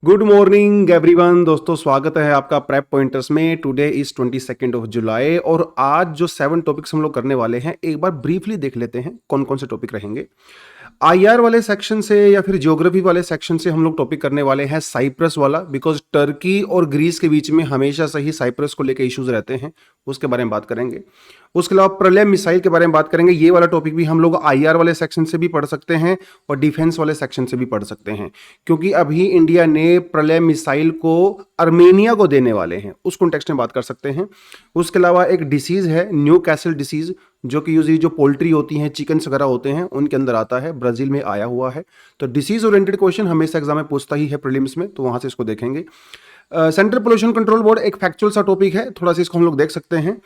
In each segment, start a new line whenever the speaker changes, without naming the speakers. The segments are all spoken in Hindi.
गुड मॉर्निंग एवरीवन दोस्तों, स्वागत है आपका प्रेप पॉइंटर्स में। टुडे इज 22 जुलाई और आज जो 7 टॉपिक्स हम लोग करने वाले हैं एक बार ब्रीफली देख लेते हैं कौन कौन से टॉपिक रहेंगे। आईआर वाले सेक्शन से या फिर ज्योग्राफी वाले सेक्शन से हम लोग टॉपिक करने वाले हैं साइप्रस वाला, बिकॉज टर्की और ग्रीस के बीच में हमेशा से ही साइप्रस को लेकर इश्यूज रहते हैं, उसके बारे में बात करेंगे। उसके अलावा प्रलय मिसाइल के बारे में बात करेंगे। ये वाला टॉपिक भी हम लोग आईआर वाले सेक्शन से भी पढ़ सकते हैं और डिफेंस वाले सेक्शन से भी पढ़ सकते हैं, क्योंकि अभी इंडिया ने प्रलय मिसाइल को अर्मेनिया को देने वाले हैं, उस कॉन्टेक्स्ट में बात कर सकते हैं। उसके अलावा एक डिसीज है न्यू कैसल डिसीज, जो कि यूजली जो पोल्ट्री होती हैं, चिकन्स वगैरह होते हैं, उनके अंदर आता है, ब्राजील में आया हुआ है। तो डिसीज ओरिएंटेड क्वेश्चन हमेशा एग्जाम में पूछता ही है प्रीलिम्स में, तो वहां से इसको देखेंगे। सेंट्रल पोल्यूशन कंट्रोल बोर्ड एक फैक्चुअल सा टॉपिक है, थोड़ा सा इसको हम लोग देख सकते हैं।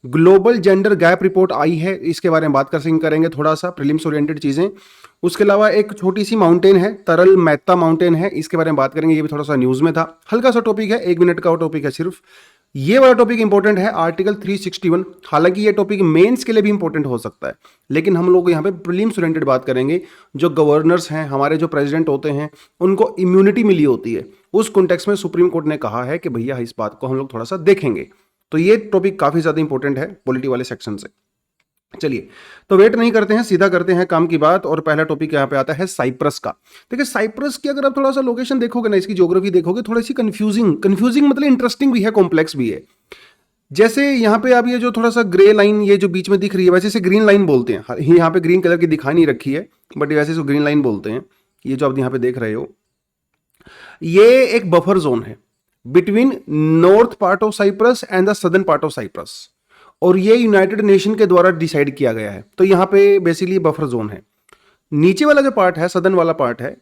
ग्लोबल जेंडर गैप रिपोर्ट आई है, इसके बारे में बात करेंगे, थोड़ा सा प्रीलिम्स ओरिएंटेड चीजें। उसके अलावा एक छोटी सी माउंटेन है, तरल मेहता माउंटेन है, इसके बारे में बात करेंगे, ये भी थोड़ा सा न्यूज में था, हल्का सा टॉपिक है, 1 मिनट का टॉपिक है सिर्फ। ये वाला टॉपिक इंपॉर्टेंट है, आर्टिकल 361। हालांकि ये टॉपिक मेंस के लिए भी इंपॉर्टेंट हो सकता है, लेकिन हम लोग यहाँ पे प्रीलिम्स ओरिएंटेड बात करेंगे। जो गवर्नर्स हैं, हमारे जो प्रेसिडेंट होते हैं, उनको इम्यूनिटी मिली होती है, उस कॉन्टेक्स्ट में सुप्रीम कोर्ट ने कहा है कि भैया इस बात को हम लोग थोड़ा सा देखेंगे। तो ये टॉपिक काफी ज्यादा इंपॉर्टेंट है पॉलिटी वाले सेक्शन से। चलिए, तो वेट नहीं करते हैं, सीधा करते हैं काम की बात। और पहला टॉपिक यहाँ पे आता है साइप्रस का। देखिए, साइप्रस की अगर आप थोड़ा सा लोकेशन देखोगे ना, इसकी ज्योग्राफी देखोगे, थोड़ी सी कंफ्यूजिंग मतलब इंटरेस्टिंग भी है, कॉम्प्लेक्स भी है। जैसे यहाँ पे आप ये जो थोड़ा सा ग्रे लाइन ये जो बीच में दिख रही है, वैसे इसे ग्रीन लाइन बोलते हैं। यहाँ पे ग्रीन कलर की दिखा नहीं रखी है, बट वैसे इसको ग्रीन लाइन बोलते हैं। ये जो आप यहाँ पे देख रहे हो, ये एक बफर जोन है between north part of Cyprus and the southern part of Cyprus, और ये यूनाइटेड नेशन के द्वारा डिसाइड किया गया है। तो यहाँ पे बेसिकली बफर जोन है। नीचे वाला जो पार्ट है, सदर्न वाला पार्ट है,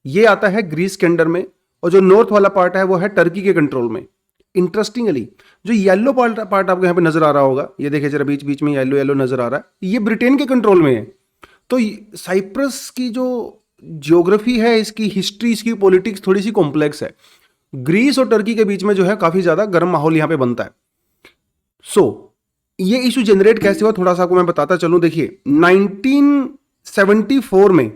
ये आता है ग्रीस के अंडर में, और जो नॉर्थ वाला पार्ट है वो है टर्की के कंट्रोल में। इंटरेस्टिंगली जो येलो पार्ट आपको यहाँ पे नजर आ रहा होगा, ये देखिए जरा, बीच बीच में येलो येलो नजर आ रहा है, ये ब्रिटेन के कंट्रोल में है। तो साइप्रस की जो ज्योग्राफी है, इसकी हिस्ट्री, इसकी पॉलिटिक्स थोड़ी सी कॉम्प्लेक्स है। ग्रीस और टर्की के बीच में जो है काफी ज्यादा गर्म माहौल यहां पे बनता है। ये इशू जनरेट कैसे हुआ, थोड़ा सा आपको मैं बताता चलूं। देखिए, 1974 में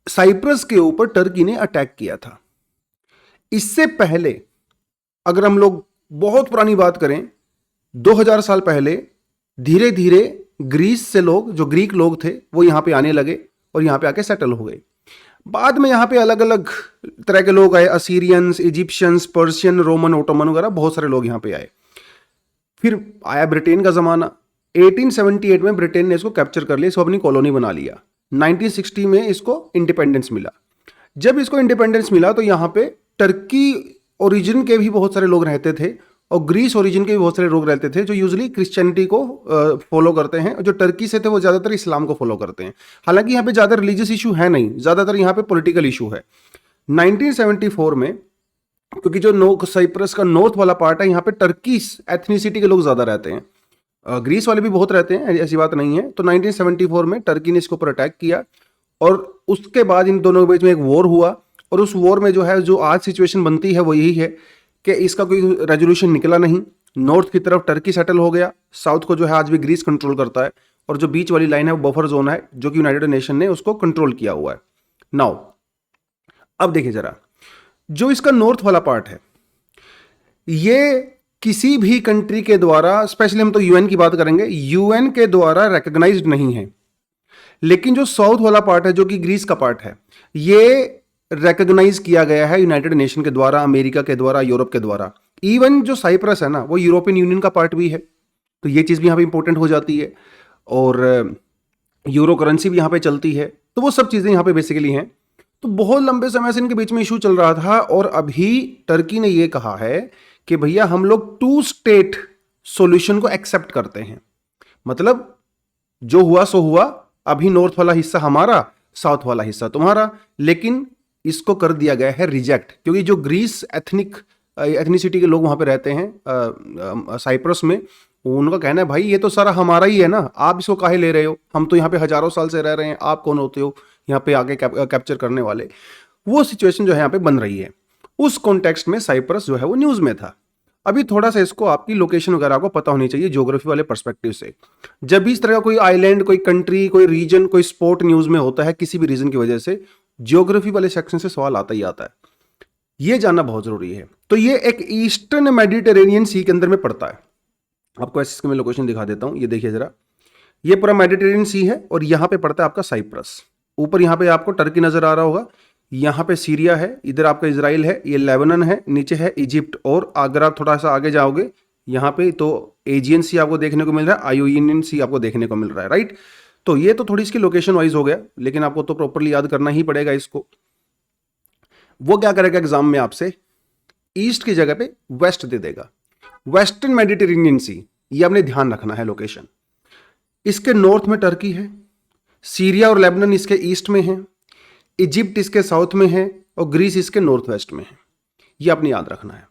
साइप्रस के ऊपर टर्की ने अटैक किया था। इससे पहले अगर हम लोग बहुत पुरानी बात करें, 2000 साल पहले धीरे धीरे ग्रीस से लोग, जो ग्रीक लोग थे, वो यहां पे आने लगे और यहां पे आके सेटल हो गए। बाद में यहाँ पे अलग अलग तरह के लोग आए, Assyrians, Egyptians, Persian, Roman, Ottoman वगैरह बहुत सारे लोग यहाँ पे आए। फिर आया ब्रिटेन का जमाना। 1878 में ब्रिटेन ने इसको कैप्चर कर लिया, इसको अपनी कॉलोनी बना लिया। 1960 में इसको इंडिपेंडेंस मिला। जब इसको इंडिपेंडेंस मिला तो यहाँ पे टर्की ओरिजिन के भी बहुत सारे लोग रहते थे और ग्रीस ओरिजिन के भी बहुत सारे लोग रहते थे, जो यूजुअली क्रिश्चियनिटी को फॉलो करते हैं। जो टर्की से थे वो ज्यादातर इस्लाम को फॉलो करते हैं। हालांकि यहाँ पे ज्यादा रिलीजियस इशू है नहीं, ज्यादातर यहाँ पे पॉलिटिकल इशू है। 1974 में, क्योंकि जो साइप्रस का नॉर्थ वाला पार्ट है, यहाँ पे टर्की एथनिसिटी के लोग ज्यादा रहते हैं, ग्रीस वाले भी बहुत रहते हैं, ऐसी बात नहीं है। तो 1974 में टर्की ने इसके ऊपर अटैक किया और उसके बाद इन दोनों के बीच में एक वॉर हुआ। और उस वॉर में जो है, जो आज सिचुएशन बनती है वो यही है कि इसका कोई रेजोल्यूशन निकला नहीं। नॉर्थ की तरफ टर्की सेटल हो गया, साउथ को जो है आज भी ग्रीस कंट्रोल करता है, और जो बीच वाली लाइन है वो बफर जोन है, जो कि यूनाइटेड नेशन ने उसको कंट्रोल किया हुआ है। नाउ अब देखिए जरा, जो इसका नॉर्थ वाला पार्ट है, ये किसी भी कंट्री के द्वारा, स्पेशली हम तो यूएन की बात करेंगे, यूएन के द्वारा रिकॉग्नाइज्ड नहीं है। लेकिन जो साउथ वाला पार्ट है, जो कि ग्रीस का पार्ट है, ये रिकॉग्नाइज किया गया है यूनाइटेड नेशन के द्वारा, अमेरिका के द्वारा, यूरोप के द्वारा। इवन जो साइप्रस है ना, वो यूरोपियन यूनियन का पार्ट भी है। तो ये चीज भी यहाँ पे इंपॉर्टेंट हो जाती है। और यूरो करेंसी भी यहाँ पे चलती है। तो वो सब चीजें यहाँ पे बेसिकली हैं। तो बहुत लंबे समय से इनके बीच में इशू चल रहा था, और अभी टर्की ने ये कहा है कि भैया हम लोग 2 स्टेट सॉल्यूशन को एक्सेप्ट करते हैं। मतलब जो हुआ सो हुआ, अभी नॉर्थ वाला हिस्सा हमारा, साउथ वाला हिस्सा तुम्हारा। लेकिन इसको कर दिया गया है रिजेक्ट, क्योंकि जो ग्रीस एथनिसिटी के लोग वहां पे रहते हैं साइप्रस में, उनका कहना है भाई ये तो सारा हमारा ही है ना, आप इसको काहे ले रहे हो, हम तो यहाँ पे हजारों साल से रह रहे हैं, आप कौन होते हो यहाँ पे आके कैप्चर करने वाले। वो सिचुएशन जो है यहाँ पे बन रही है। उस कॉन्टेक्स्ट में साइप्रस जो है वो न्यूज में था। अभी थोड़ा सा इसको आपकी लोकेशन वगैरह को पता होनी चाहिए ज्योग्राफी वाले पर्सपेक्टिव से। जब भी इस तरह का कोई आइलैंड, कोई कंट्री, कोई रीजन, कोई स्पॉट न्यूज में होता है किसी भी रीजन की वजह से, ज्योग्राफी वाले सेक्शन से सवाल आता ही आता है, ये जानना बहुत जरूरी है। तो ये एक ईस्टर्न मेडिटेरेनियन सी के अंदर में पड़ता है। आपको ऐसे मैं लोकेशन दिखा देता हूं, ये देखिए जरा, ये पूरा मेडिटेरेनियन सी है और यहां पे पड़ता है आपका साइप्रस। ऊपर यहां पे आपको टर्की नजर आ रहा होगा, यहाँ पे सीरिया है, इधर आपका इजराइल है, ये लेबनान है, नीचे है इजिप्ट, और अगर आप थोड़ा सा आगे जाओगे यहाँ पे तो एजियन सी आपको देखने को मिल रहा है, आयोनियन सी आपको देखने को मिल रहा है, राइट। तो ये तो थोड़ी इसकी लोकेशन वाइज हो गया, लेकिन आपको तो प्रॉपरली याद करना ही पड़ेगा इसको। वो क्या करेगा एग्जाम में आपसे, ईस्ट की जगह पे वेस्ट दे देगा, वेस्टर्न मेडिटेरेनियन सी, ये आपने ध्यान रखना है लोकेशन। इसके नॉर्थ में टर्की है, सीरिया और लेबनान इसके ईस्ट में है, इजिप्ट इसके साउथ में है और ग्रीस इसके नॉर्थ वेस्ट में है, ये आपने याद रखना है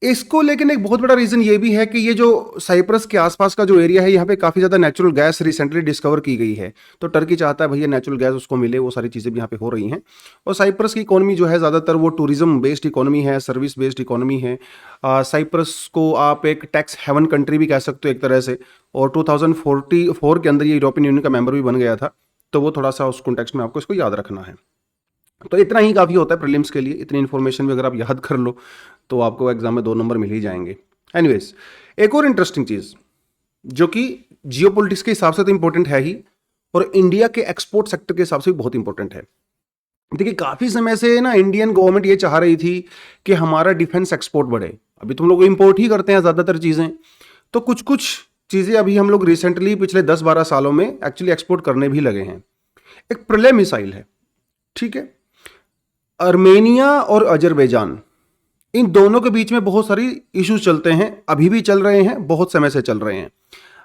इसको। लेकिन एक बहुत बड़ा रीजन ये भी है कि ये जो साइप्रस के आसपास का जो एरिया है, यहाँ पे काफी ज्यादा नेचुरल गैस रिसेंटली डिस्कवर की गई है, तो टर्की चाहता है भैया नेचुरल गैस उसको मिले, वो सारी चीजें भी यहाँ पे हो रही हैं। और साइप्रस की इकोनॉमी जो है ज्यादातर वो टूरिज्म बेस्ड इकोनॉमी है, सर्विस बेस्ड इकोनॉमी है। साइप्रस को आप एक टैक्स हेवन कंट्री भी कह सकते हो एक तरह से, और 2044 के अंदर ये यूरोपियन यूनियन का मेंबर भी बन गया था, तो वो थोड़ा सा उस कॉन्टेक्स्ट में आपको इसको याद रखना है। तो इतना ही काफ़ी होता है प्रीलिम्स के लिए, इतनी इन्फॉर्मेशन भी अगर आप याद कर लो तो आपको एग्जाम में 2 नंबर मिल ही जाएंगे। एनीवेज, एक और इंटरेस्टिंग चीज़ जो कि जियोपॉलिटिक्स के हिसाब से तो इंपॉर्टेंट है ही, और इंडिया के एक्सपोर्ट सेक्टर के हिसाब से भी बहुत इंपॉर्टेंट है। देखिए, काफ़ी समय से ना इंडियन गवर्नमेंट ये चाह रही थी कि हमारा डिफेंस एक्सपोर्ट बढ़े। अभी तुम लोग इंपोर्ट ही करते हैं ज़्यादातर चीज़ें, तो कुछ कुछ चीज़ें अभी हम लोग रिसेंटली पिछले 10-12 सालों में एक्चुअली एक्सपोर्ट करने भी लगे हैं। एक प्रलय मिसाइल है, ठीक है। अर्मेनिया और अजरबैजान, इन दोनों के बीच में बहुत सारी इश्यूज चलते हैं, अभी भी चल रहे हैं, बहुत समय से चल रहे हैं।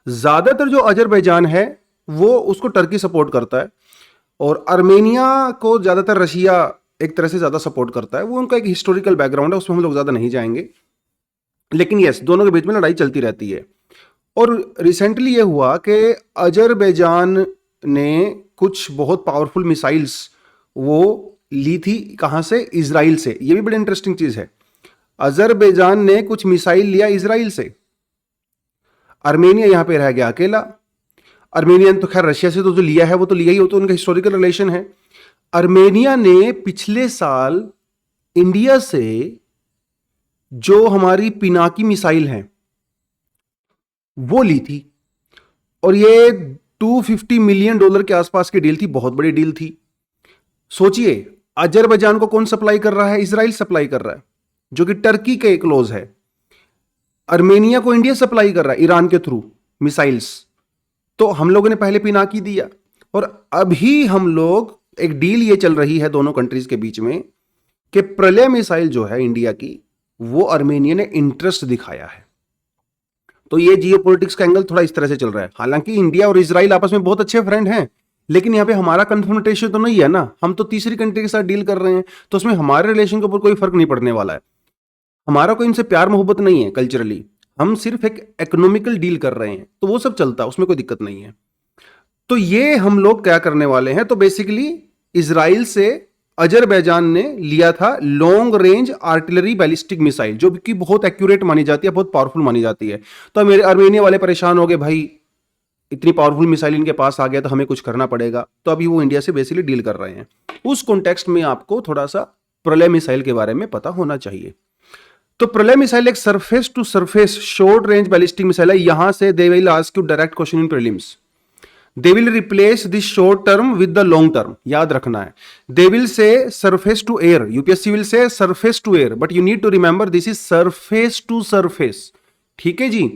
ज्यादातर जो अजरबैजान है वो उसको टर्की सपोर्ट करता है, और अर्मेनिया को ज्यादातर रशिया एक तरह से ज्यादा सपोर्ट करता है। वो उनका एक हिस्टोरिकल बैकग्राउंड है, उसमें हम लोग ज्यादा नहीं जाएंगे, लेकिन यस, दोनों के बीच में लड़ाई चलती रहती है। और रिसेंटली ये हुआ कि अजरबैजान ने कुछ बहुत पावरफुल मिसाइल्स वो ली थी, कहां से, इजराइल से। ये भी बड़ी इंटरेस्टिंग चीज है, अजरबैजान ने कुछ मिसाइल लिया इजराइल से। आर्मेनिया यहां पे रह गया अकेला। आर्मेनिया तो खैर रशिया से तो जो लिया है वो तो लिया ही, हो तो उनका हिस्टोरिकल रिलेशन है। आर्मेनिया ने पिछले साल इंडिया से जो हमारी पिनाकी मिसाइल है वो ली थी, और ये $250 मिलियन के आसपास की डील थी, बहुत बड़ी डील थी। सोचिए, अजरबैजान को कौन सप्लाई कर रहा है, इजराइल सप्लाई कर रहा है, जो कि टर्की के क्लोज है। आर्मेनिया को इंडिया सप्लाई कर रहा है ईरान के थ्रू मिसाइल्स। तो हम लोगों ने पहले पिनाकी दिया, और अभी हम लोग एक डील ये चल रही है दोनों कंट्रीज के बीच में कि प्रलय मिसाइल जो है इंडिया की, वो आर्मेनिया ने इंटरेस्ट दिखाया है। तो ये जियोपॉलिटिक्स का एंगल थोड़ा इस तरह से चल रहा है। हालांकि इंडिया और इजराइल आपस में बहुत अच्छे फ्रेंड हैं, लेकिन यहाँ पे हमारा कन्फ्रंटेशन तो नहीं है ना, हम तो तीसरी कंट्री के साथ डील कर रहे हैं, तो उसमें हमारे रिलेशन के ऊपर कोई फर्क नहीं पड़ने वाला है। हमारा कोई इनसे प्यार मोहब्बत नहीं है कल्चरली, हम सिर्फ एक इकोनॉमिकल डील कर रहे हैं, तो वो सब चलता है, उसमें कोई दिक्कत नहीं है। तो ये हम लोग क्या करने वाले हैं, तो बेसिकली इजराइल से अजरबैजान ने लिया था long range artillery ballistic missile, जो कि बहुत एक्यूरेट मानी जाती है, बहुत पावरफुल मानी जाती है। तो मेरे आर्मेनिया वाले परेशान हो गए, भाई इतनी पावरफुल मिसाइल इनके पास आ गया तो हमें कुछ करना पड़ेगा। तो अभी वो इंडिया से बेसिकली डील कर रहे हैं। उस कॉन्टेक्स्ट में आपको थोड़ा सा प्रलय मिसाइल के बारे में पता होना चाहिए। तो प्रलय मिसाइल एक surface to surface short range ballistic missile है। यहां से they will ask you direct question in prelims. They will replace this short term with the long term, याद रखना है। They will say surface to air, UPSC will say surface to air, but you need to remember this is surface to surface, ठीक है जी,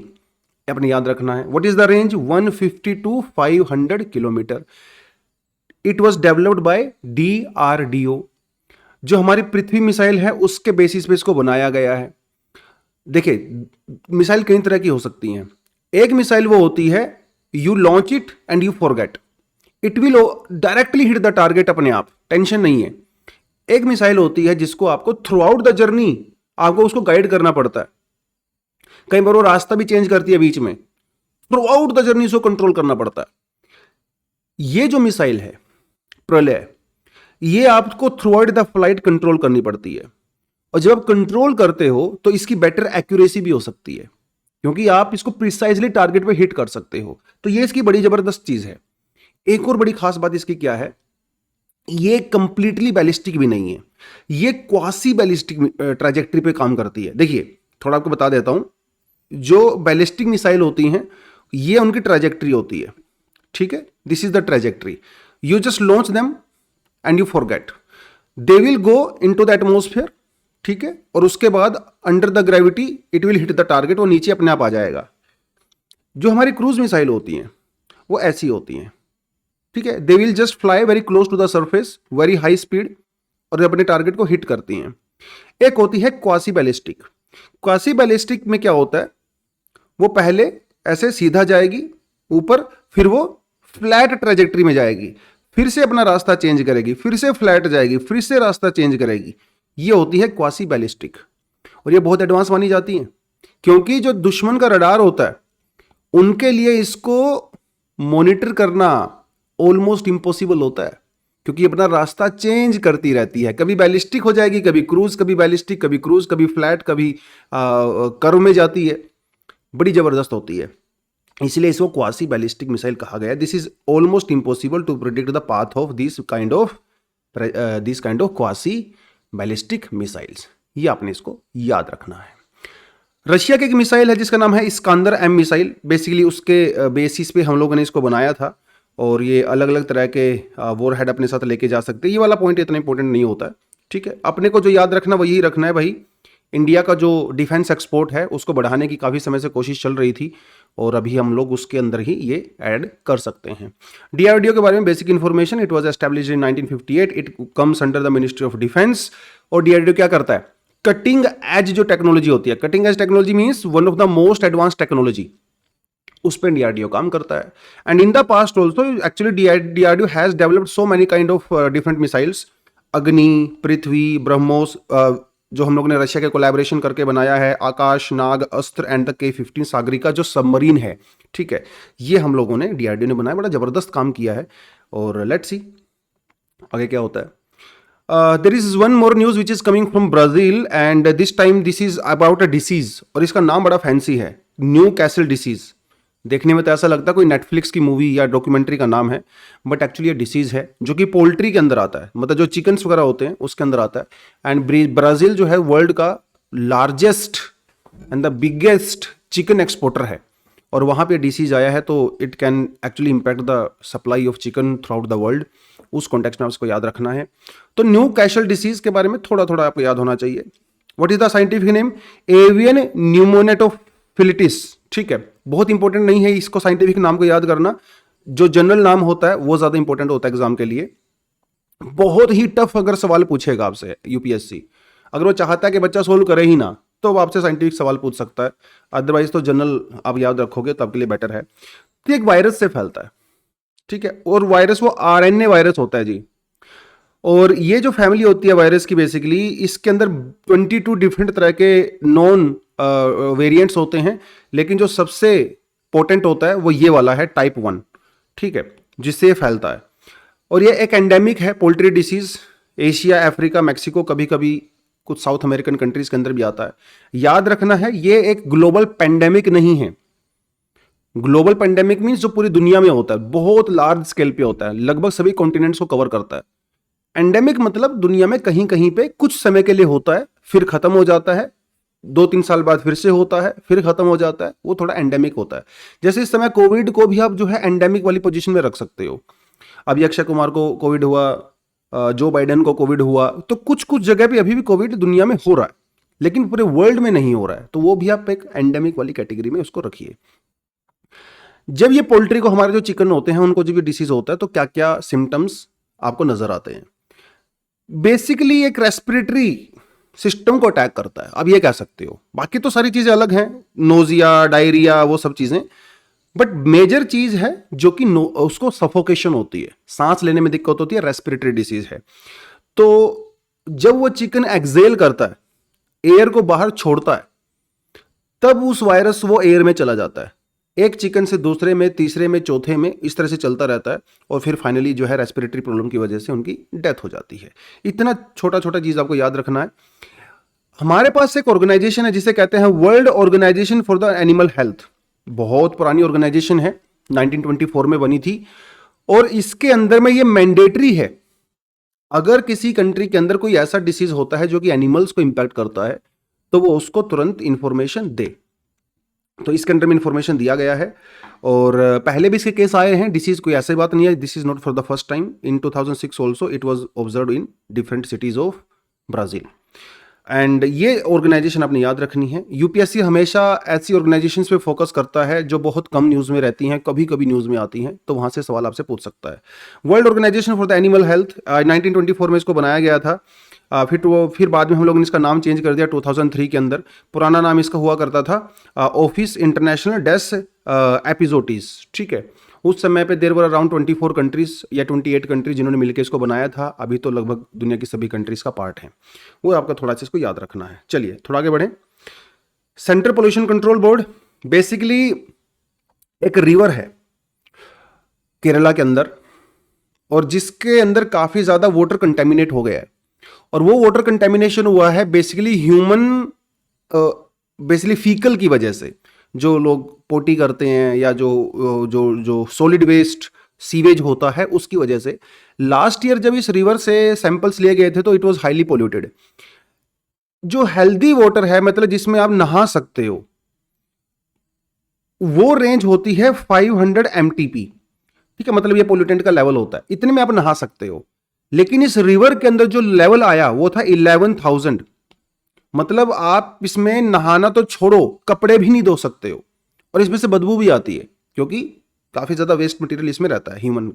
अपने याद रखना है। What is the range, 150 to 500 kilometre. It was developed by DRDO। जो हमारी पृथ्वी मिसाइल है उसके बेसिस पे इसको बनाया गया है। देखिए, मिसाइल कई तरह की हो सकती हैं। एक मिसाइल वो होती है you launch it and you forget, it will directly hit the target अपने आप, टेंशन नहीं है। एक मिसाइल होती है जिसको आपको थ्रू आउट द जर्नी आपको उसको गाइड करना पड़ता है, कई बार वो रास्ता भी चेंज करती है बीच में, थ्रू आउट द जर्नी उसको कंट्रोल करना पड़ता है। ये जो मिसाइल है प्रलय, ये आपको through out the flight control करनी पड़ती है, और जब आप कंट्रोल करते हो तो इसकी बेटर एक्यूरेसी भी हो सकती है, क्योंकि आप इसको प्रिसाइजली टारगेट पे हिट कर सकते हो। तो ये इसकी बड़ी जबरदस्त चीज है। एक और बड़ी खास बात इसकी क्या है, ये कंप्लीटली बैलिस्टिक भी नहीं है, ये क्वासी बैलिस्टिक ट्रैजेक्टरी पे काम करती है। देखिए थोड़ा आपको बता देता हूं, जो बैलिस्टिक मिसाइल होती हैं ये उनकी ट्रैजेक्टरी होती है, ठीक है। This is the trajectory, you just launch them and you forget, they will go into the atmosphere, ठीक है, और उसके बाद under the gravity it will hit the target, वो नीचे अपने आप आ जाएगा। जो हमारी क्रूज मिसाइल होती हैं वो ऐसी होती हैं, ठीक है, they will just fly very close to the surface, very high speed, और अपने टारगेट को हिट करती हैं। एक होती है क्वासी बैलिस्टिक। क्वासी बैलिस्टिक में क्या होता है, वो पहले ऐसे सीधा जाएगी ऊपर, फिर वो फ्लैट ट्रेजेक्टरी में जाएगी, फिर से अपना रास्ता चेंज करेगी, फिर से फ्लैट जाएगी, फिर से रास्ता चेंज करेगी। ये होती है क्वासी बैलिस्टिक, और ये बहुत एडवांस मानी जाती है, क्योंकि जो दुश्मन का रडार होता है उनके लिए इसको मॉनिटर करना ऑलमोस्ट इम्पॉसिबल होता है, क्योंकि अपना रास्ता चेंज करती रहती है, कभी बैलिस्टिक हो जाएगी, कभी क्रूज, कभी बैलिस्टिक, कभी क्रूज, कभी फ्लैट, कभी कर्व में जाती है, बड़ी जबरदस्त होती है। इसलिए इसको क्वासी बैलिस्टिक मिसाइल कहा गया। This is almost impossible to predict the path of this kind of quasi ballistic missiles. ये आपने इसको याद रखना है। रशिया की एक मिसाइल है जिसका नाम है इस्कांदर एम मिसाइल। बेसिकली उसके बेसिस पे हम लोगों ने इसको बनाया था, और ये अलग अलग तरह के वॉरहेड अपने साथ लेके जा सकते हैं। ये वाला पॉइंट इतना इंपॉर्टेंट नहीं होता है, ठीक है। अपने को जो याद रखना वो यही रखना है भाई, इंडिया का जो डिफेंस एक्सपोर्ट है उसको बढ़ाने की काफ़ी समय से कोशिश चल रही थी, और अभी हम लोग उसके अंदर ही ये ऐड कर सकते हैं। डीआरडीओ के बारे में basic information, it was established in 1958, it comes under the ministry of defence. और डीआरडीओ क्या करता है, कटिंग एज जो टेक्नोलॉजी होती है, cutting edge technology means one of the most advance technology, उस पर डीआरडीओ काम करता है। And in the past also actually DRDO has developed so many kind of different missiles, अग्नि, पृथ्वी, ब्रह्मोस, जो हम लोग ने रशिया के कोलैबोरेशन करके बनाया है, आकाश, नाग, अस्त्र एंड द K-15 सागरिका जो सबमरीन है, ठीक है, ये हम लोगों ने डीआरडीओ ने बनाया, बड़ा जबरदस्त काम किया है। और लेट्स सी आगे क्या होता है। There is one more news which is coming from Brazil, and this time this is about a disease, और इसका नाम बड़ा फैंसी है, न्यू कैसल डिसीज। देखने में तो ऐसा लगता है कोई नेटफ्लिक्स की मूवी या डॉक्यूमेंट्री का नाम है, बट एक्चुअली ये डिसीज है जो कि पोल्ट्री के अंदर आता है, मतलब जो चिकन्स वगैरह होते हैं उसके अंदर आता है। एंड ब्राजील जो है वर्ल्ड का largest and the biggest chicken exporter है, और वहाँ पे डिसीज आया है, तो it can actually impact the supply of chicken through out the world. उस कॉन्टेक्स्ट में आपको याद रखना है। तो न्यू कैसल डिसीज के बारे में थोड़ा थोड़ा आपको याद होना चाहिए। What is the scientific name, avian pneumoencephalitis, ठीक है, बहुत इंपॉर्टेंट नहीं है इसको साइंटिफिक नाम को याद करना, जो जनरल नाम होता है वो ज्यादा इंपॉर्टेंट होता है एग्जाम के लिए। बहुत ही टफ अगर सवाल पूछेगा आपसे यूपीएससी, अगर वो चाहता है कि बच्चा सोल्व करे ही ना, तो वो आपसे साइंटिफिक सवाल पूछ सकता है, अदरवाइज तो जनरल आप याद रखोगे तो आपके लिए बेटर है। तो एक वायरस से फैलता है, ठीक है, और वायरस वो आरएनए वायरस होता है जी। और ये जो फैमिली होती है वायरस की, बेसिकली इसके अंदर 22 डिफरेंट तरह के नॉन वेरिएंट्स होते हैं, लेकिन जो सबसे पोटेंट होता है वो ये वाला है, टाइप 1, ठीक है, जिससे ये फैलता है। और ये एक एंडेमिक है poultry disease, Asia, Africa, Mexico, कभी कभी कुछ साउथ अमेरिकन कंट्रीज के अंदर भी आता है। याद रखना है ये एक ग्लोबल पेंडेमिक नहीं है। ग्लोबल पेंडेमिक मीन्स जो पूरी दुनिया में होता है, बहुत लार्ज स्केल पे होता है, लगभग सभी कॉन्टिनेंट्स को कवर करता है। एंडेमिक मतलब दुनिया में कहीं कहीं पे कुछ समय के लिए होता है, फिर खत्म हो जाता है, 2-3 साल बाद फिर से होता है, फिर खत्म हो जाता है, वो थोड़ा एंडेमिक होता है। जैसे इस समय कोविड को भी आप जो है एंडेमिक वाली पोजीशन में रख सकते हो। अभी अक्षय कुमार को कोविड हुआ, जो बाइडेन को कोविड हुआ, तो कुछ कुछ जगह पे अभी भी कोविड दुनिया में हो रहा है, लेकिन पूरे वर्ल्ड में नहीं हो रहा है, तो वो भी आप एक एंडेमिक वाली कैटेगरी में उसको रखिए। जब ये पोल्ट्री को, हमारे जो चिकन होते हैं उनको जब ये डिसीज होता है, तो क्या क्या सिम्टम्स आपको नजर आते हैं। बेसिकली एक रेस्पिरेटरी सिस्टम को अटैक करता है, अब ये कह सकते हो, बाकी तो सारी चीजें अलग हैं, नोजिया, डायरिया, वो सब चीजें, बट मेजर चीज है जो कि उसको सफोकेशन होती है, सांस लेने में दिक्कत होती है, रेस्पिरेटरी डिसीज है। तो जब वो चिकन एक्सेल करता है, एयर को बाहर छोड़ता है, तब उस वायरस वो एयर में चला जाता है, एक चिकन से दूसरे में, तीसरे में, चौथे में, इस तरह से चलता रहता है, और फिर फाइनली जो है रेस्पिरेटरी प्रॉब्लम की वजह से उनकी डेथ हो जाती है। इतना छोटा छोटा चीज आपको याद रखना है। हमारे पास एक ऑर्गेनाइजेशन है जिसे कहते हैं world organisation for the animal health. बहुत पुरानी ऑर्गेनाइजेशन है, 1924 में बनी थी, और इसके अंदर में ये मैंडेटरी है अगर किसी कंट्री के अंदर कोई ऐसा डिसीज होता है जो कि एनिमल्स को इंपैक्ट करता है तो वो उसको तुरंत इंफॉर्मेशन दे। तो इसके अंदर में इंफॉर्मेशन दिया गया है और पहले भी इसके केस आए हैं, डिसीज कोई ऐसी बात नहीं है, this is not for the first time. In 2006 also it was observe in different cities of Brazil. And ये ऑर्गेनाइजेशन आपने याद रखनी है। यूपीएससी हमेशा ऐसी ऑर्गेनाइजेशंस पे फोकस करता है जो बहुत कम न्यूज़ में रहती हैं, कभी कभी न्यूज़ में आती हैं, तो वहाँ से सवाल आपसे पूछ सकता है। World organisation for the animal health 1924 में इसको बनाया गया था। फिर बाद में हम लोगों ने इसका नाम चेंज कर दिया 2003 के अंदर। पुराना नाम इसका हुआ करता था ऑफिस इंटरनेशनल डेस एपिजोटीज, ठीक है। उस समय पे देर वर अराउंड 24 कंट्रीज या 28 कंट्रीज जिन्होंने मिलकर इसको बनाया था। अभी तो लगभग दुनिया की सभी कंट्रीज का पार्ट है, वो आपका थोड़ा सा इसको याद रखना है। चलिए थोड़ा आगे बढ़ें। Central pollution control board basically एक रिवर है केरला के अंदर, और जिसके अंदर काफी ज्यादा वाटर कंटेमिनेट हो गया है। और वो वाटर कंटेमिनेशन हुआ है बेसिकली ह्यूमन बेसिकली फीकल की वजह से, जो लोग पोटी करते हैं या जो जो जो सॉलिड वेस्ट सीवेज होता है उसकी वजह से। लास्ट ईयर जब इस रिवर से सैंपल्स लिए गए थे तो इट वाज हाईली पोल्यूटेड। जो हेल्दी वाटर है, मतलब जिसमें आप नहा सकते हो, वो रेंज होती है 500 MTP, ठीक है। मतलब ये पोल्यूटेंट का लेवल होता है, इतने में आप नहा सकते हो। लेकिन इस रिवर के अंदर जो लेवल आया वो था 11,000। मतलब आप इसमें नहाना तो छोड़ो, कपड़े भी नहीं धो सकते हो, और इसमें से बदबू भी आती है क्योंकि काफी ज्यादा वेस्ट मटेरियल इसमें रहता है ह्यूमन।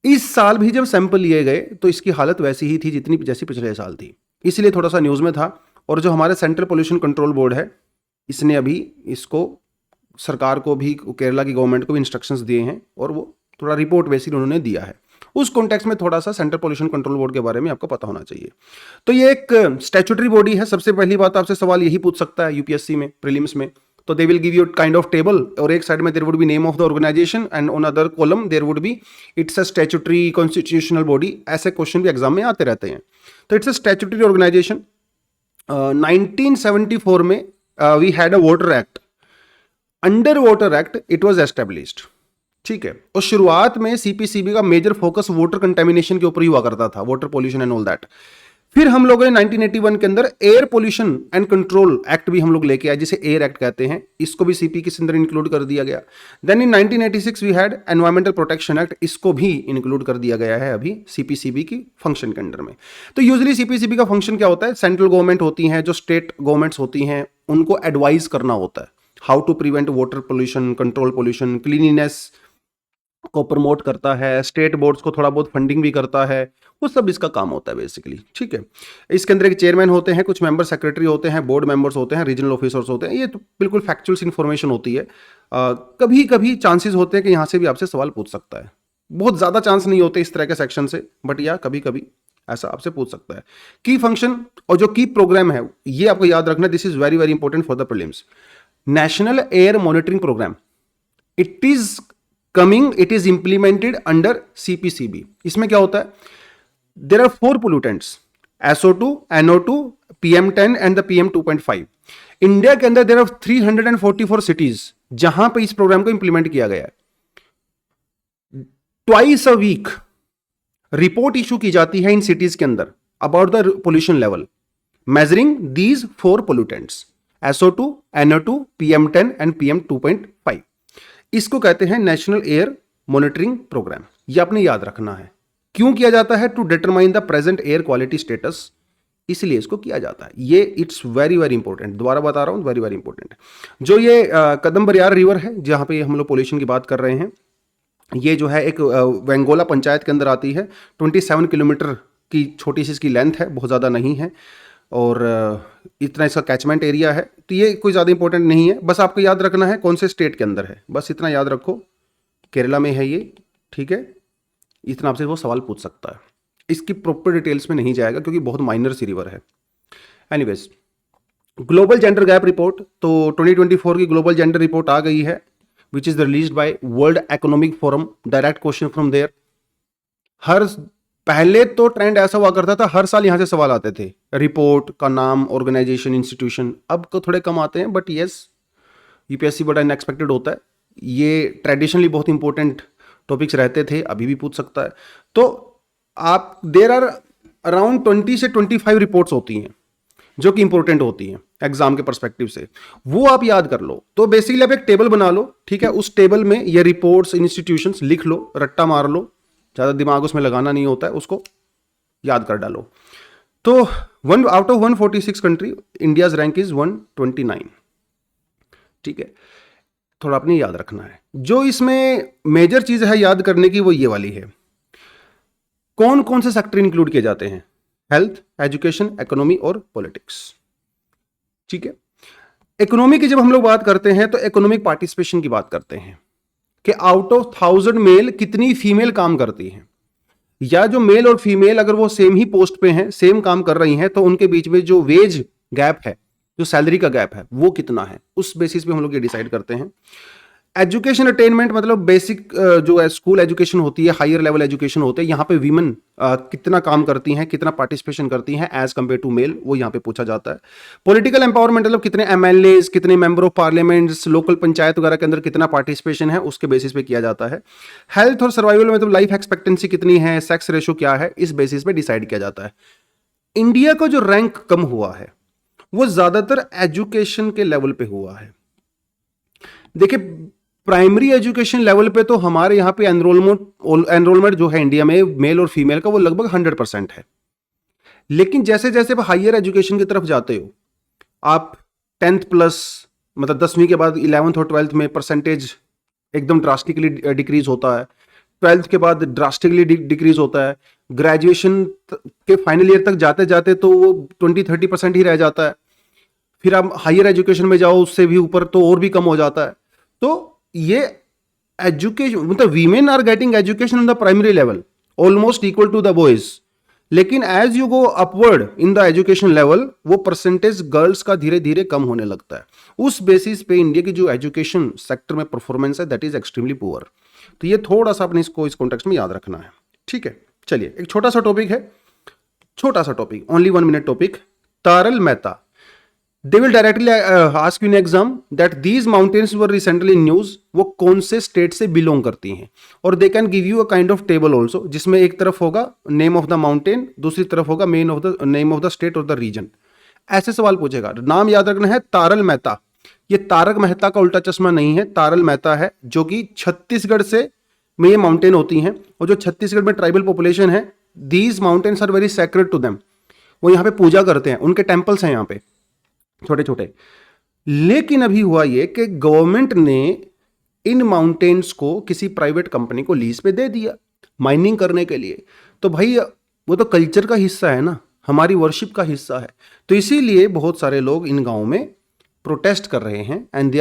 इस साल भी जब सैंपल लिए गए तो इसकी हालत वैसी ही थी जितनी जैसी पिछले साल थी, इसलिए थोड़ा सा न्यूज में था। और जो हमारे सेंट्रल पोल्यूशन कंट्रोल बोर्ड है, इसने अभी इसको सरकार को भी, केरला की गवर्नमेंट को भी इंस्ट्रक्शंस दिए हैं, और वो थोड़ा रिपोर्ट बेसिकली उन्होंने दिया है। उस कॉन्टेक्स्ट में थोड़ा सा सेंट्रल पोल्यूशन कंट्रोल बोर्ड के बारे में आपको पता होना चाहिए। तो ये एक स्टैट्यूटरी बॉडी है। सबसे पहली बात आपसे सवाल यही पूछ सकता है यूपीएससी में प्रीलिम्स में, तो they will give you kind of table, और एक साइड में there would be name of the organisation and on other column there would be it's a statutory constitutional body. ऐसे क्वेश्चन भी एग्जाम में आते रहते हैं। तो इट्स अ स्टैट्यूटरी ऑर्गेनाइजेशन। 1974 में we had a water act. Under water act it was established, ठीक है। और शुरुआत में सीपीसीबी का मेजर फोकस वाटर कंटेमिनेशन के ऊपर ही हुआ करता था, water pollution and all that. फिर हम लोगों ने 1981 के अंदर air pollution and control act भी हम लोग लेके आए, जिसे एयर एक्ट कहते हैं। इसको भी सीपी के अंदर इंक्लूड कर दिया गया। Then in 1986 we had environmental protection act, इसको भी इंक्लूड कर दिया गया है अभी सीपीसीबी की फंक्शन के अंडर में। तो यूजुअली सीपीसीबी का फंक्शन क्या होता है? सेंट्रल गवर्नमेंट होती हैं, जो स्टेट गवर्नमेंट्स होती हैं, उनको एडवाइज करना होता है how to prevent water pollution, control pollution, cleanliness को प्रमोट करता है, स्टेट बोर्ड्स को थोड़ा बहुत फंडिंग भी करता है, वो सब इसका काम होता है बेसिकली, ठीक है। इसके अंदर एक चेयरमैन होते हैं, कुछ मेंबर सेक्रेटरी होते हैं, बोर्ड मेंबर्स होते हैं, रीजनल ऑफिसर्स होते हैं। ये तो बिल्कुल फैक्चुअल्स इन्फॉर्मेशन होती है। कभी कभी चांसेस होते हैं कि यहाँ से भी आपसे सवाल पूछ सकता है। बहुत ज़्यादा चांस नहीं होते इस तरह के सेक्शन से, बट या कभी कभी ऐसा आपसे पूछ सकता है। की फंक्शन और जो की प्रोग्राम है, ये आपको याद रखना, this is very very important for the prelims. National air monitoring programme, it is coming, it is implemented under CPCB. इसमें क्या होता है? There are 4 pollutants, SO2, NO2, PM10 and the PM2.5। India के अंदर देयर आर 344 सिटीज जहां पे इस प्रोग्राम को इंप्लीमेंट किया गया है। Twice a week report issue की जाती है इन सिटीज के अंदर about the pollution level, measuring these 4 pollutants, SO2, NO2, PM10 and PM2.5। इसको कहते हैं नेशनल एयर मॉनिटरिंग प्रोग्राम। ये आपने याद रखना है। क्यों किया जाता है? To determine the present air quality status, इसलिए इसको किया जाता है। ये इट्स वेरी वेरी इंपॉर्टेंट, दोबारा बता रहा हूं, वेरी वेरी इंपॉर्टेंट। जो ये कदमबरियार रिवर है जहां पे हम लोग पोल्यूशन की बात कर रहे हैं, ये जो है एक वेंगोला पंचायत के अंदर आती है। 27 किलोमीटर की छोटी सी इसकी लेंथ है, बहुत ज़्यादा नहीं है, और इतना इसका कैचमेंट एरिया है। तो ये कोई ज़्यादा इंपॉर्टेंट नहीं है, बस आपको याद रखना है कौन से स्टेट के अंदर है, बस इतना याद रखो। केरला में है ये, ठीक है। इतना आपसे वो सवाल पूछ सकता है। इसकी प्रॉपर डिटेल्स में नहीं जाएगा क्योंकि बहुत माइनर सी रिवर है। Anyways, global gender gap report, तो 2024 की ग्लोबल जेंडर रिपोर्ट आ गई है, which is released by world economic forum. Direct question from there. पहले तो ट्रेंड ऐसा हुआ करता था, हर साल यहां से सवाल आते थे, रिपोर्ट का नाम, ऑर्गेनाइजेशन, इंस्टीट्यूशन। अब तो थोड़े कम आते हैं, बट यस, यूपीएससी बड़ा अनएक्सपेक्टेड होता है। ये ट्रेडिशनली बहुत इंपॉर्टेंट टॉपिक्स रहते थे, अभी भी पूछ सकता है। तो आप देर आर अराउंड 20 से 25 रिपोर्ट्स होती हैं जो कि इंपॉर्टेंट होती हैं एग्जाम के पर्सपेक्टिव से, वो आप याद कर लो। तो बेसिकली आप एक टेबल बना लो, ठीक है, उस टेबल में ये रिपोर्ट्स, इंस्टीट्यूशंस लिख लो, रट्टा मार लो, ज़्यादा दिमाग उसमें लगाना नहीं होता है, उसको याद कर डालो। तो one out of 146 country India's rank is 129, ठीक है, थोड़ा अपने याद रखना है। जो इसमें मेजर चीज है याद करने की वो ये वाली है, कौन कौन से सेक्टर इंक्लूड किए जाते हैं, हेल्थ, एजुकेशन, इकोनॉमी और पॉलिटिक्स, ठीक है। इकोनॉमी की जब हम लोग बात करते हैं तो इकोनॉमिक पार्टिसिपेशन की बात करते हैं कि आउट ऑफ 1000 मेल कितनी फीमेल काम करती हैं, या जो मेल और फीमेल अगर वो सेम ही पोस्ट पे हैं, सेम काम कर रही हैं, तो उनके बीच में जो वेज गैप है, जो सैलरी का गैप है, वो कितना है, उस बेसिस पे हम लोग ये डिसाइड करते हैं। एजुकेशन अटेनमेंट मतलब बेसिक जो है स्कूल एजुकेशन होती है, हायर लेवल एजुकेशन होते हैं, यहाँ पे वीमेन कितना काम करती हैं, कितना पार्टिसिपेशन करती हैं एज कंपेयर टू मेल, वो यहाँ पे पूछा जाता है। पॉलिटिकल एम्पावरमेंट मतलब कितने एमएलए, कितने member of parliaments, local panchayat वगैरह के अंदर कितना पार्टिसिपेशन है, उसके बेसिस पे किया जाता है। हेल्थ और सर्वाइवल मतलब लाइफ एक्सपेक्टेंसी कितनी है, सेक्स रेशो क्या है, इस बेसिस पे डिसाइड किया जाता है। इंडिया का जो रैंक कम हुआ है वो ज्यादातर एजुकेशन के लेवल पे हुआ है। देखिए प्राइमरी एजुकेशन लेवल पे तो हमारे यहाँ पे एनरोलमेंट जो है इंडिया में मेल और फीमेल का वो लगभग 100% है। लेकिन जैसे जैसे आप हायर एजुकेशन की तरफ जाते हो, आप 10th प्लस मतलब 10वीं के बाद 11th और 12th में परसेंटेज एकदम ड्रास्टिकली डिक्रीज होता है, 12th के बाद ड्रास्टिकली डिक्रीज होता है, ग्रेजुएशन के फाइनल ईयर तक जाते जाते तो वो 20-30% ही रह जाता है, फिर आप हायर एजुकेशन में जाओ उससे भी ऊपर तो और भी कम हो जाता है। तो ये एजुकेशन मतलब women are getting education on the primary level almost equal to the boys, लेकिन as you go upward in the education level वो परसेंटेज गर्ल्स का धीरे धीरे कम होने लगता है। उस बेसिस पे इंडिया की जो एजुकेशन सेक्टर में परफॉर्मेंस है दैट इज एक्सट्रीमली पुअर। तो ये थोड़ा सा अपने इसको इस कॉन्टेक्स्ट में याद रखना है, ठीक है। चलिए एक छोटा सा टॉपिक है, छोटा सा topic, only 1 minute topic, Taral Mehta. They will directly ask you in exam that these mountains were recently in news, वो कौन से स्टेट से बिलोंग करती हैं, और they can give you a kind of table also, जिसमें एक तरफ होगा नेम ऑफ द माउंटेन, दूसरी तरफ होगा main of the name of the state और द रीजन। ऐसे सवाल पूछेगा। नाम याद रखना है तारल मेहता, ये तारक मेहता का उल्टा चश्मा नहीं है, तारल मेहता है, जो कि छत्तीसगढ़ से में ये माउंटेन होती हैं, और जो छत्तीसगढ़ में ट्राइबल पॉपुलेशन है, these mountains are very sacred to them, वो यहाँ पे पूजा करते हैं, उनके टेम्पल्स हैं यहाँ पे छोटे छोटे। लेकिन अभी हुआ ये कि गवर्नमेंट ने इन माउंटेन्स को किसी प्राइवेट कंपनी को लीज पे दे दिया माइनिंग करने के लिए। तो भाई वो तो कल्चर का हिस्सा है ना, हमारी वर्शिप का हिस्सा है, तो इसीलिए बहुत सारे लोग इन गांव में प्रोटेस्ट कर रहे हैं and they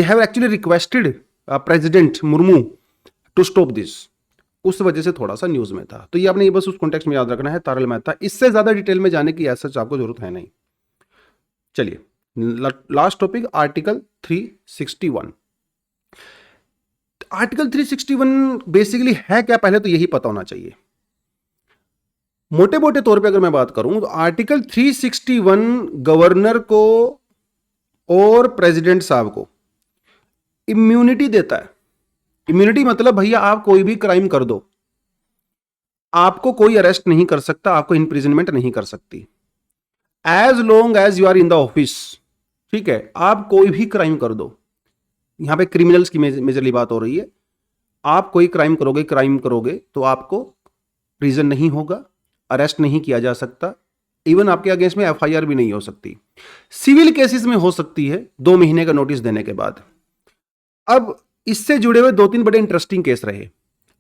have actually requested president Murmu to stop this. उस वजह से थोड़ा सा न्यूज में था। तो ये आपने बस उस कॉन्टेक्स्ट में याद रखना है, तारल मेहता। इससे ज्यादा डिटेल में जाने की ऐसा आपको जरूरत है नहीं। चलिए last topic, article 361। Article 361 basically है क्या, पहले तो यही पता होना चाहिए। मोटे मोटे तौर पे अगर मैं बात करूं तो आर्टिकल 361 गवर्नर को और प्रेसिडेंट साहब को इम्यूनिटी देता है। इम्यूनिटी मतलब भैया आप कोई भी क्राइम कर दो, आपको कोई अरेस्ट नहीं कर सकता, आपको इम्प्रिजनमेंट नहीं कर सकती, as long as you are in the office, ठीक है। आप कोई भी क्राइम कर दो, यहां पे क्रिमिनल्स की मेजरली बात हो रही है, आप कोई क्राइम करोगे तो आपको प्रिजन नहीं होगा, अरेस्ट नहीं किया जा सकता, इवन आपके अगेंस्ट में एफआईआर भी नहीं हो सकती। सिविल केसेस में हो सकती है 2 महीने का नोटिस देने के बाद। अब इससे जुड़े हुए 2-3 बड़े इंटरेस्टिंग केस रहे।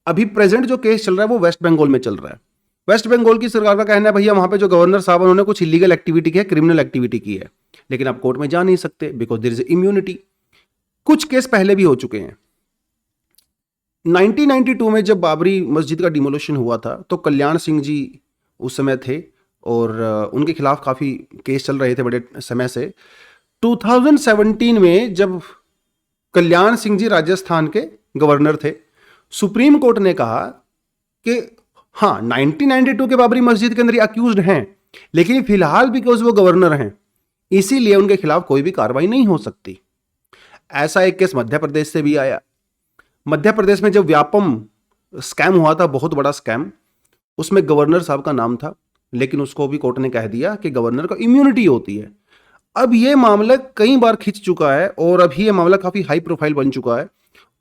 अभी प्रेजेंट जो केस चल रहा है वो वेस्ट बंगाल में चल रहा है। वेस्ट बंगाल की सरकार का कहना है भैया वहां पे जो गवर्नर साहब उन्होंने कुछ इलीगल एक्टिविटी की है, क्रिमिनल एक्टिविटी की है, लेकिन आप कोर्ट में जा नहीं सकते बिकॉज देयर इज इम्यूनिटी। कुछ केस पहले भी हो चुके हैं। 1992 में जब बाबरी मस्जिद का डिमोलिशन हुआ था तो कल्याण सिंह जी उस समय थे और उनके खिलाफ काफी केस चल रहे थे बड़े समय से। 2017 में जब कल्याण सिंह जी राजस्थान के गवर्नर थे, सुप्रीम कोर्ट ने कहा कि हाँ 1992 के बाबरी मस्जिद के अंदर अक्यूज्ड हैं, लेकिन फिलहाल बिकॉज वो गवर्नर हैं इसीलिए उनके खिलाफ कोई भी कार्रवाई नहीं हो सकती। ऐसा एक केस मध्य प्रदेश से भी आया। मध्य प्रदेश में जब व्यापम स्कैम हुआ था, बहुत बड़ा स्कैम, उसमें गवर्नर साहब का नाम था, लेकिन उसको भी कोर्ट ने कह दिया कि गवर्नर को इम्यूनिटी होती है। अब ये मामला कई बार खिंच चुका है और अभी ये मामला काफी हाई प्रोफाइल बन चुका है,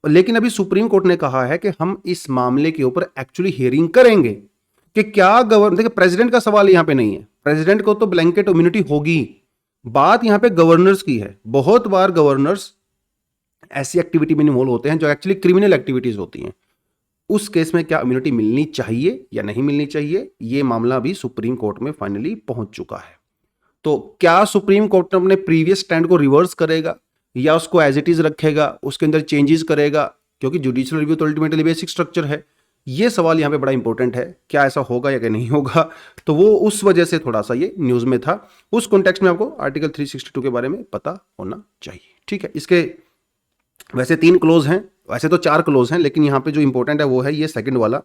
लेकिन अभी सुप्रीम कोर्ट ने कहा है कि हम इस मामले के ऊपर एक्चुअली हियरिंग करेंगे कि क्या गवर्नर, देखिए प्रेसिडेंट का सवाल यहां पे नहीं है, प्रेसिडेंट को तो ब्लैंकेट इम्यूनिटी होगी, बात यहां पे गवर्नर्स की है। बहुत बार गवर्नर्स ऐसी एक्टिविटी में इन्वॉल्व होते हैं जो एक्चुअली क्रिमिनल एक्टिविटीज होती हैं, उस केस में क्या इम्यूनिटी मिलनी चाहिए या नहीं मिलनी चाहिए, यह मामला भी सुप्रीम कोर्ट में फाइनली पहुंच चुका है। तो क्या सुप्रीम कोर्ट अपने प्रीवियस स्टैंड को रिवर्स करेगा या उसको एज इट इज रखेगा, उसके अंदर चेंजेस करेगा, क्योंकि जुडिशियल रिव्यू तो अल्टीमेटली बेसिक स्ट्रक्चर है। ये सवाल यहां पे बड़ा इंपॉर्टेंट है, क्या ऐसा होगा या नहीं होगा। तो वो उस वजह से थोड़ा सा ये न्यूज में था, उस कॉन्टेक्स्ट में आपको आर्टिकल 362 के बारे में पता होना चाहिए। ठीक है, इसके वैसे 3 क्लोज हैं, वैसे तो 4 क्लोज हैं, लेकिन यहां पे जो इंपॉर्टेंट है वो है ये सेकंड वाला,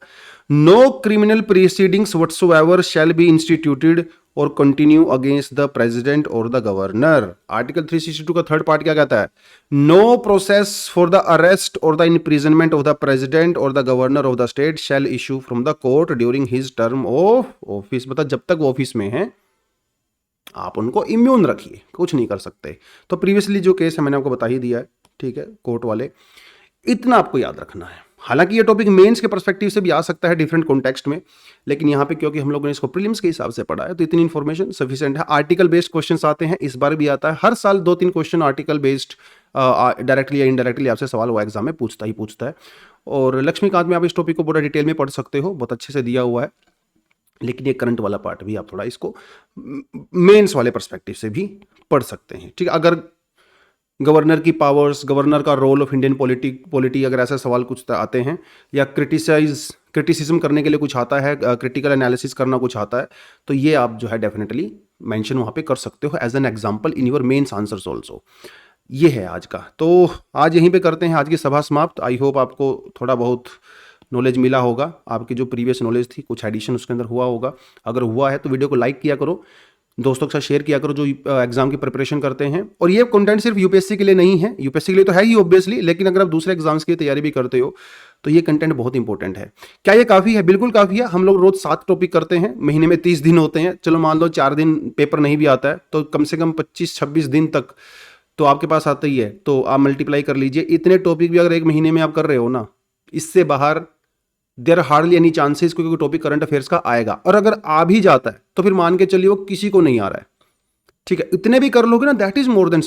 no criminal proceedings whatsoever shall be instituted or continue against the president or the governor. Article 362 का थर्ड पार्ट क्या कहता है, no process for the arrest or the imprisonment of the president or the governor of the state shall issue from the court during his term of office. मतलब जब तक वो ऑफिस में है आप उनको इम्यून रखिए, कुछ नहीं कर सकते। तो प्रीवियसली जो केस है मैंने आपको बता ही दिया है, ठीक है, कोर्ट वाले, इतना आपको याद रखना है। हालांकि ये टॉपिक मेंस के पर्सपेक्टिव से भी आ सकता है डिफरेंट कॉन्टेक्स्ट में, लेकिन यहाँ पे क्योंकि हम लोगों ने इसको प्रीलिम्स के हिसाब से पढ़ा है तो इतनी इन्फॉर्मेशन सफिशिएंट है। आर्टिकल बेस्ड क्वेश्चंस आते हैं, इस बार भी आता है, हर साल 2-3 क्वेश्चन आर्टिकल बेस्ड डायरेक्टली या इनडायरेक्टली आपसे सवाल वो एग्जाम में पूछता है। और लक्ष्मीकांत में आप इस टॉपिक को पूरा डिटेल में पढ़ सकते हो, बहुत अच्छे से दिया हुआ है। लेकिन ये करंट वाला पार्ट भी आप थोड़ा इसको मेंस वाले पर्सपेक्टिव से भी पढ़ सकते हैं। ठीक है, अगर गवर्नर की पावर्स, गवर्नर का रोल ऑफ इंडियन पॉलिटी अगर ऐसे सवाल कुछ आते हैं, या क्रिटिसिज्म करने के लिए कुछ आता है, क्रिटिकल एनालिसिस करना कुछ आता है, तो ये आप जो है डेफिनेटली मेंशन वहाँ पे कर सकते हो as an example in your mains answers also. ये है आज का, तो आज यहीं पे करते हैं आज की सभा समाप्त। आई होप आपको थोड़ा बहुत नॉलेज मिला होगा, आपकी जो प्रीवियस नॉलेज थी कुछ एडिशन उसके अंदर हुआ होगा। अगर हुआ है तो वीडियो को लाइक किया करो, दोस्तों के साथ शेयर किया करो जो एग्जाम की प्रिपरेशन करते हैं। और ये कंटेंट सिर्फ यूपीएससी के लिए नहीं है, यूपीएससी के लिए तो है ही ऑब्वियसली, लेकिन अगर आप दूसरे एग्जाम्स की तैयारी भी करते हो तो ये कंटेंट बहुत इंपॉर्टेंट है। क्या ये काफ़ी है? बिल्कुल काफ़ी है। हम लोग रोज 7 टॉपिक करते हैं, महीने में 30 दिन होते हैं, चलो मान लो 4 दिन पेपर नहीं भी आता है तो कम से कम 25-26 दिन तक तो आपके पास आता ही है, तो आप मल्टीप्लाई कर लीजिए। इतने टॉपिक भी अगर एक महीने में आप कर रहे हो ना, इससे बाहर देयर हार्डली एनी चांसेस कोई टॉपिक करंट अफेयर्स का आएगा। और अगर आ भी जाता है तो फिर मान के चलिए वो किसी को नहीं आ रहा है, ठीक है, इतने भी कर लोगे ना, that is more than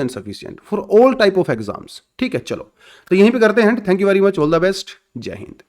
sufficient for all type of exams. ठीक है, चलो तो यहीं पे करते हैं। Thank you very much, all the best, जय हिंद।